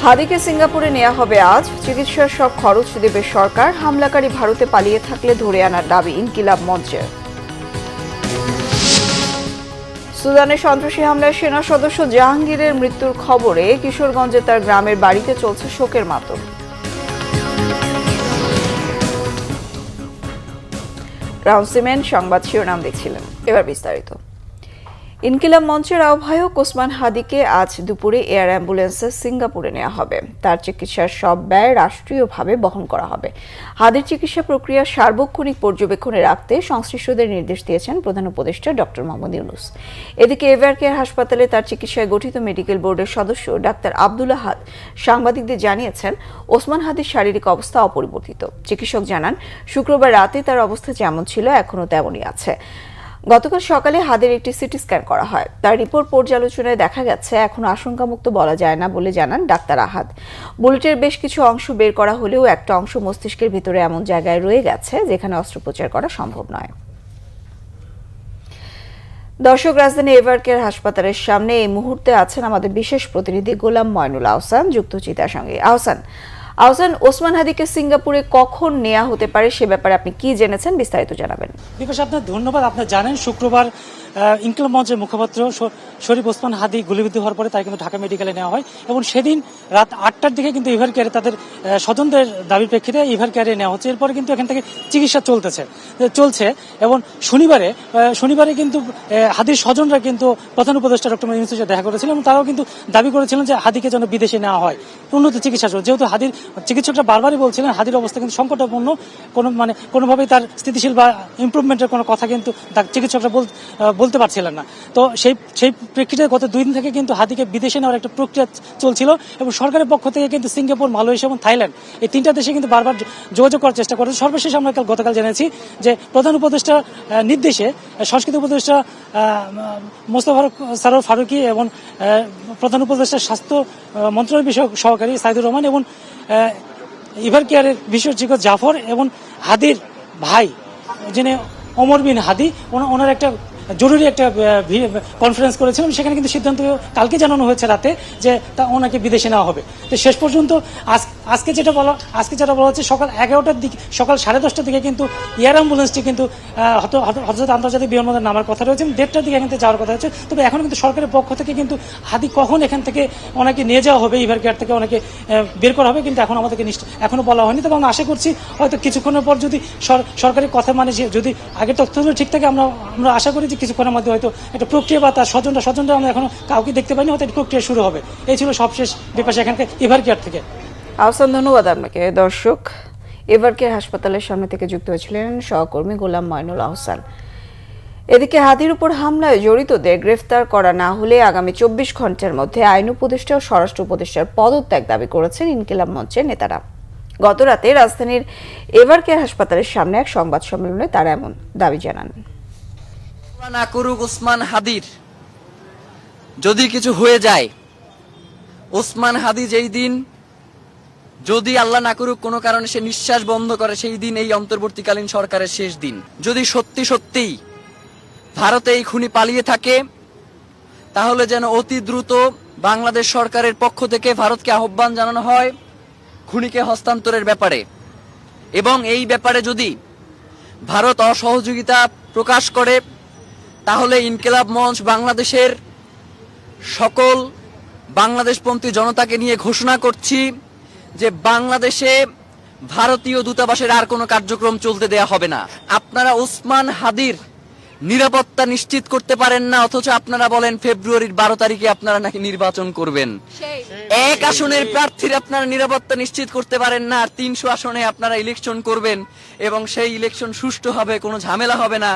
হাদিকে সিঙ্গাপুরে নেওয়া হবে আজ। চিকিৎসার সব খরচ দেবে সরকার। হামলাকারী ভারতে পালিয়ে থাকলে ধরে আনার দাবি ইনকিলাব মঞ্চের। সুদানে সন্ত্রাসী হামলায় সেনা সদস্য জাহাঙ্গীরের মৃত্যুর খবরে কিশোরগঞ্জে তার গ্রামের বাড়িতে চলছে শোকের মাতম। রাউন্ড সিমেন্ট সংবাদ শিরোনাম দেখছিলেন, এবার বিস্তারিত। ইনকিলাব মঞ্চের আহ্বায়ক ওসমান হাদিকে আজ দুপুরে এয়ার অ্যাম্বুলেন্সে সিঙ্গাপুরে নেওয়া হবে। তার চিকিৎসার সব ব্যয় রাষ্ট্রীয়ভাবে বহন করা হবে। হাদির চিকিৎসা প্রক্রিয়া সার্বক্ষণিক পর্যবেক্ষণে রাখতে সংশ্লিষ্টদের নির্দেশ দিয়েছেন প্রধান উপদেষ্টা ডক্টর মোহাম্মদ ইউনূস। এদিকে এভার কেয়ার হাসপাতালে তার চিকিৎসায় গঠিত মেডিকেল বোর্ডের সদস্য ডাক্তার আব্দুল আহাদ সাংবাদিকদের জানিয়েছেন, ওসমান হাদির শারীরিক অবস্থা অপরিবর্তিত। চিকিৎসক জানান, শুক্রবার রাতে তার অবস্থা যেমন ছিল এখনও তেমনই আছে। গতকাল সকালে হাদের একটি সিটি স্ক্যান করা হয়। তার রিপোর্ট পর্যালোচনায় দেখা গেছে এখনো আশঙ্কামুক্ত বলা যায় না বলে জানান ডাক্তার আহাদ। বুলেটের বেশ কিছু অংশ বের করা হলেও একটা অংশ মস্তিষ্কের ভিতরে এমন জায়গায় রয়ে গেছে যেখানে অস্ত্রোপচার করা সম্ভব নয়। দর্শক, রাজধানী এভার কেয়ার হাসপাতালের সামনে এই মুহূর্তে আছেন আমাদের বিশেষ প্রতিনিধি গোলাম ময়নুল আহসান, যুক্ত চিতার সঙ্গে। আহসান, ওসমান হাদিকে সিঙ্গাপুরে কখন নেওয়া হতে পারে সে ব্যাপারে আপনি কি জেনেছেন, বিস্তারিত জানাবেন। বিকাশ, আপনার ধন্যবাদ। আপনারা জানেন শুক্রবার ইনকিলাব মঞ্চের মুখপাত্র শরীফ ওসমান হাদি গুলিবিদ্ধ হওয়ার পরে তাকে কিন্তু ঢাকা মেডিকেলে নেওয়া হয় এবং সেদিন রাত 8টার দিকে কিন্তু এভার কেয়ারে তাদের স্বজনদের দাবির প্রেক্ষিতে এভার কেয়ারে নেওয়া হচ্ছে। এরপরে কিন্তু এখান থেকে চিকিৎসা চলছে এবং শনিবারে কিন্তু হাদির স্বজনরা কিন্তু প্রধান উপদেষ্টা ডক্টর মোহাম্মদ ইউনূসের সাথে দেখা করেছিলেন এবং তারাও কিন্তু দাবি করেছিলেন যে হাদিকে যেন বিদেশে নেওয়া হয় উন্নত চিকিৎসা। যেহেতু হাদির চিকিৎসকরা বারবারই বলছিলেন হাদির অবস্থা কিন্তু সংকটাপন্ন, কোনোভাবেই তার স্থিতিশীল বা ইমপ্রুভমেন্টের কোনো কথা কিন্তু চিকিৎসকরা বলতে পারছিলেন না। তো সেই প্রেক্ষিতে গত 2 দিন থেকে কিন্তু হাদিকে বিদেশে নেওয়ার একটা প্রক্রিয়া চলছিল এবং সরকারের পক্ষ থেকে কিন্তু সিঙ্গাপুর, মালয়েশিয়া এবং থাইল্যান্ড এই 3টা দেশে কিন্তু বারবার যোগাযোগ করার চেষ্টা করেছে। সর্বশেষ আমরা গতকাল জেনেছি যে প্রধান উপদেষ্টা নির্দেশে সংস্কৃতি উপদেষ্টা মোস্তফা সরোয়ার ফারুকী এবং প্রধান উপদেষ্টা স্বাস্থ্য মন্ত্রণালয় বিষয়ক সহকারী সাইদুর রহমান এবং এভার কেয়ারের বিশেষজ্ঞ জাফর এবং হাদির ভাই যিনি ওমর বিন হাদি, ওনার একটা জরুরি একটা কনফারেন্স করেছিলাম। সেখানে কিন্তু সিদ্ধান্ত কালকে জানানো হয়েছে রাতে যে ওনাকে বিদেশে নেওয়া হবে। তো শেষ পর্যন্ত আজকে যেটা বলা হচ্ছে সকাল 11টার দিকে, সকাল 10:30টার দিকে কিন্তু এয়ার অ্যাম্বুলেন্সটি কিন্তু হযরত আন্তর্জাতিক বিমানবন্দর নামার কথা রয়েছে, 1:30টার দিকে এখান থেকে যাওয়ার কথা হচ্ছে। তবে এখন কিন্তু সরকারের পক্ষ থেকে কিন্তু হাদি কখন এখান থেকে ওনাকে নিয়ে যাওয়া হবে, এভার কেয়ার থেকে ওনাকে বের করা হবে কিন্তু এখন আমাদেরকে এখনো বলা হয়নি। তবে আমরা আশা করছি হয়তো কিছুক্ষণের পর যদি সরকারি কথা মানে যে আগের তথ্যগুলো ঠিক থাকে, আমরা আশা করি কিছুক্ষণের মধ্যে হয়তো একটা প্রক্রিয়া বা তার স্বজনরা আমরা এখনো কাউকে দেখতে পাইনি, হয়তো একটা প্রক্রিয়া শুরু হবে। এই ছিল সবশেষ বিপাশা এখানকার এভার কেয়ার থেকে। আহসান, ধন্যবাদ আপনাকে। দর্শক, এভার কেয়ার হাসপাতালের সামনে থেকে যুক্ত হয়েছিলেন সহকর্মী গোলাম ময়নুল আহসান। এদিকে হাদির উপর হামলায় জড়িতদের গ্রেফতার করা না হলে আগামী 24 ঘন্টার মধ্যে আইন উপদেষ্টা ও স্বরাষ্ট্র উপদেষ্টার পদত্যাগ দাবি করেছেন ইনকিলাব মঞ্চের নেতারা। গতরাতে রাজধানীর এভার কেয়ার হাসপাতালের সামনে এক সংবাদ সম্মেলনে তারা এমন দাবি জানান। না করুক ওসমান হাদির যদি কিছু হয়ে যায়, ওসমান হাদি যেই দিন যদি আল্লাহ না করুক কোনো কারণে সে নিঃশ্বাস বন্ধ করে, সেই দিন এই অন্তর্বর্তীকালীন সরকারের শেষ দিন। যদি সত্যি ভারতে এই খুনি পালিয়ে থাকে, তাহলে যেন অতি দ্রুত বাংলাদেশ সরকারের পক্ষ থেকে ভারতকে আহ্বান জানানো হয় খুনিকে হস্তান্তরের ব্যাপারে। এবং এই ব্যাপারে যদি ভারত অসহযোগিতা প্রকাশ করে, তাহলে ইনকিলাব মঞ্চ বাংলাদেশের সকল বাংলাদেশপন্থী জনতাকে নিয়ে ঘোষণা করছি যে বাংলাদেশে ভারতীয় দূতাবাসের আর কোনো কার্যক্রম চলতে দেয়া হবে না। আপনারা ওসমান হাদির নিরাপত্তা নিশ্চিত করতে পারেন না, অথচ আপনারা বলেন ফেব্রুয়ারির 12 তারিখে আপনারা নাকি নির্বাচন করবেন। এক আসনের প্রার্থীর আপনারা নিরাপত্তা নিশ্চিত করতে পারেন না, আর 300 আসনে আপনারা ইলেকশন করবেন এবং সেই ইলেকশন সুষ্ঠু হবে, কোনো ঝামেলা হবে না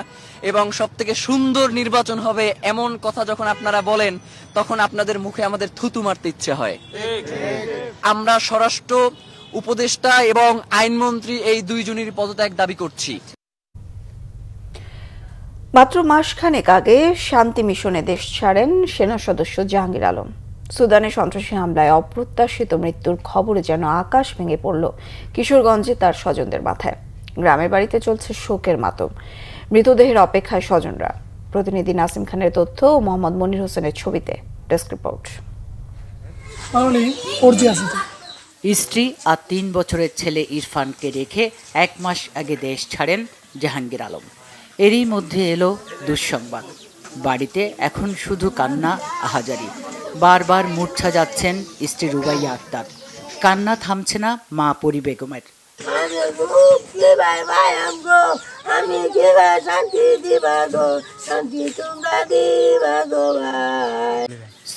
এবং সবথেকে সুন্দর নির্বাচন হবে। এমন কথা যখন আপনারা বলেন, তখন আপনাদের মুখে আমাদের থুতু মারতে ইচ্ছে হয়। আমরা স্বরাষ্ট্র উপদেষ্টা এবং আইনমন্ত্রী এই 2 জনেরই পদত্যাগ দাবি করছি। মাত্র মাসখানেক আগে শান্তি মিশনে দেশ ছাড়েন সেনা সদস্য জাহাঙ্গীর আলম। সুদানে সন্ত্রাসী হামলায় অপ্রত্যাশিত মৃত্যুর খবরে যেন আকাশ ভেঙে পড়ল কিশোরগঞ্জে তার স্বজনদের মাথায়। গ্রামের বাড়িতে চলছে শোকের মাতম। মৃতদেহের অপেক্ষায় স্বজনরা। প্রতিনিধি নাসিম খানের তথ্য ও মোহাম্মদ মনির হোসেনের ছবিতে ডেস্ক রিপোর্ট। কারণে ফোরজি আছে তো। স্ত্রী আর 3 বছরের ছেলে ইরফানকে রেখে 1 মাস আগে দেশ ছাড়েন জাহাঙ্গীর আলম। এরই মধ্যে এলো দুঃসংবাদ, বাড়িতে এখন শুধু কান্না আহাজারি। বারবার মূর্ছা যাচ্ছেন স্ত্রী রুবাইয়া আক্তার, কান্না থামছে না মা পরি বেগমের।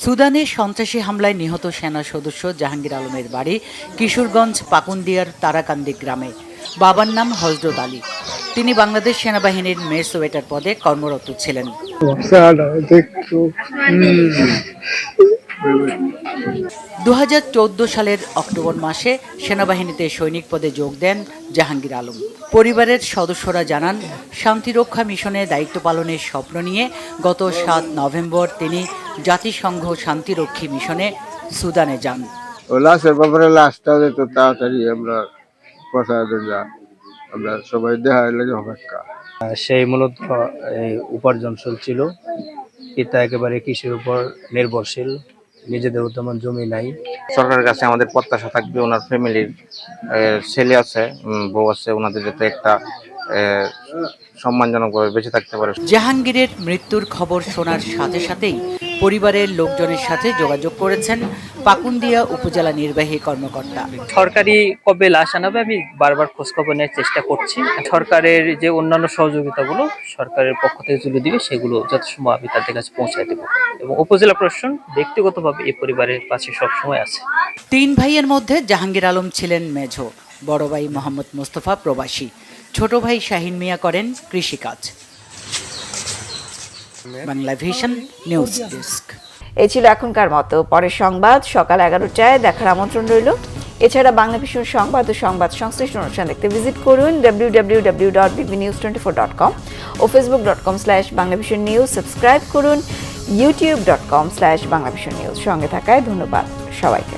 সুদানে সন্ত্রাসী হামলায় নিহত সেনা সদস্য জাহাঙ্গীর আলমের বাড়ি কিশোরগঞ্জ পাকুন্দিয়ার তারাকান্দি গ্রামে। বাবার নাম হযরত আলী। তিনি বাংলাদেশ সেনাবাহিনীর মেস ওয়েটার পদে কর্মরত ছিলেন। 2014 সালের অক্টোবর মাসে সেনাবাহিনীতে সৈনিক পদে যোগ দেন জাহাঙ্গীর আলম। পরিবারের সদস্যরা জানান, শান্তিরক্ষা মিশনে দায়িত্ব পালনের স্বপ্ন নিয়ে গত 7 নভেম্বর তিনি জাতিসংঘ শান্তিরক্ষী মিশনে সুদানে যান। লাশের ব্যাপারে লাশটা যেত তাড়াতাড়ি আমরা আমরা সবাই দেখার লাগে অপেক্ষা। সেই মূলত এই উপার্জনশীল ছিল, পিতা একেবারে কৃষির উপর নির্ভরশীল, নিজেদের তেমন জমি নাই। সরকারের কাছে আমাদের প্রত্যাশা থাকবে ওনার ফ্যামিলির ছেলে আছে, বউ আছে, ওনাদের যাতে একটা সম্মানজনকভাবে বেঁচে থাকতে পারে। জাহাঙ্গীরের মৃত্যুর খবর শোনার সাথে সাথেই পরিবারের লোকজনের সাথে যোগাযোগ করেছেন পাকুন্দিয়া উপজেলা নির্বাহী কর্মকর্তা। সরকারি কবে লাশ আনাবে আমি বারবার খোঁজখবর নেওয়ার চেষ্টা করছি। সরকারের যে অন্যান্য সহযোগিতাগুলো সরকারের পক্ষ থেকে তুলে দিবে সেগুলো যথাসময় আমি তাদের কাছে পৌঁছায় দেবো, এবং উপজেলা প্রশাসন ব্যক্তিগতভাবে এই পরিবারের পাশে সবসময় আছে। 3 ভাইয়ের মধ্যে জাহাঙ্গীর আলম ছিলেন মেঝো, বড় ভাই মোহাম্মদ মোস্তফা প্রবাসী, ছোট ভাই শাহিন মিয়া করেন কৃষিকাজ। Bangla vision news desk. এই ছিল এখনকার মতো। পরের সংবাদ সকাল 11টায় দেখার আমন্ত্রণ রইল। এছাড়া বাংলা ভিশন সংবাদ ও সংবাদ সংশ্লিষ্ট অনুষ্ঠান দেখতে ভিজিট করুন www.bbnews24.com ও facebook.com/banglavisionnews। সাবস্ক্রাইব করুন youtube.com/banglavisionnews। সঙ্গে থাকায় ধন্যবাদ সবাইকে।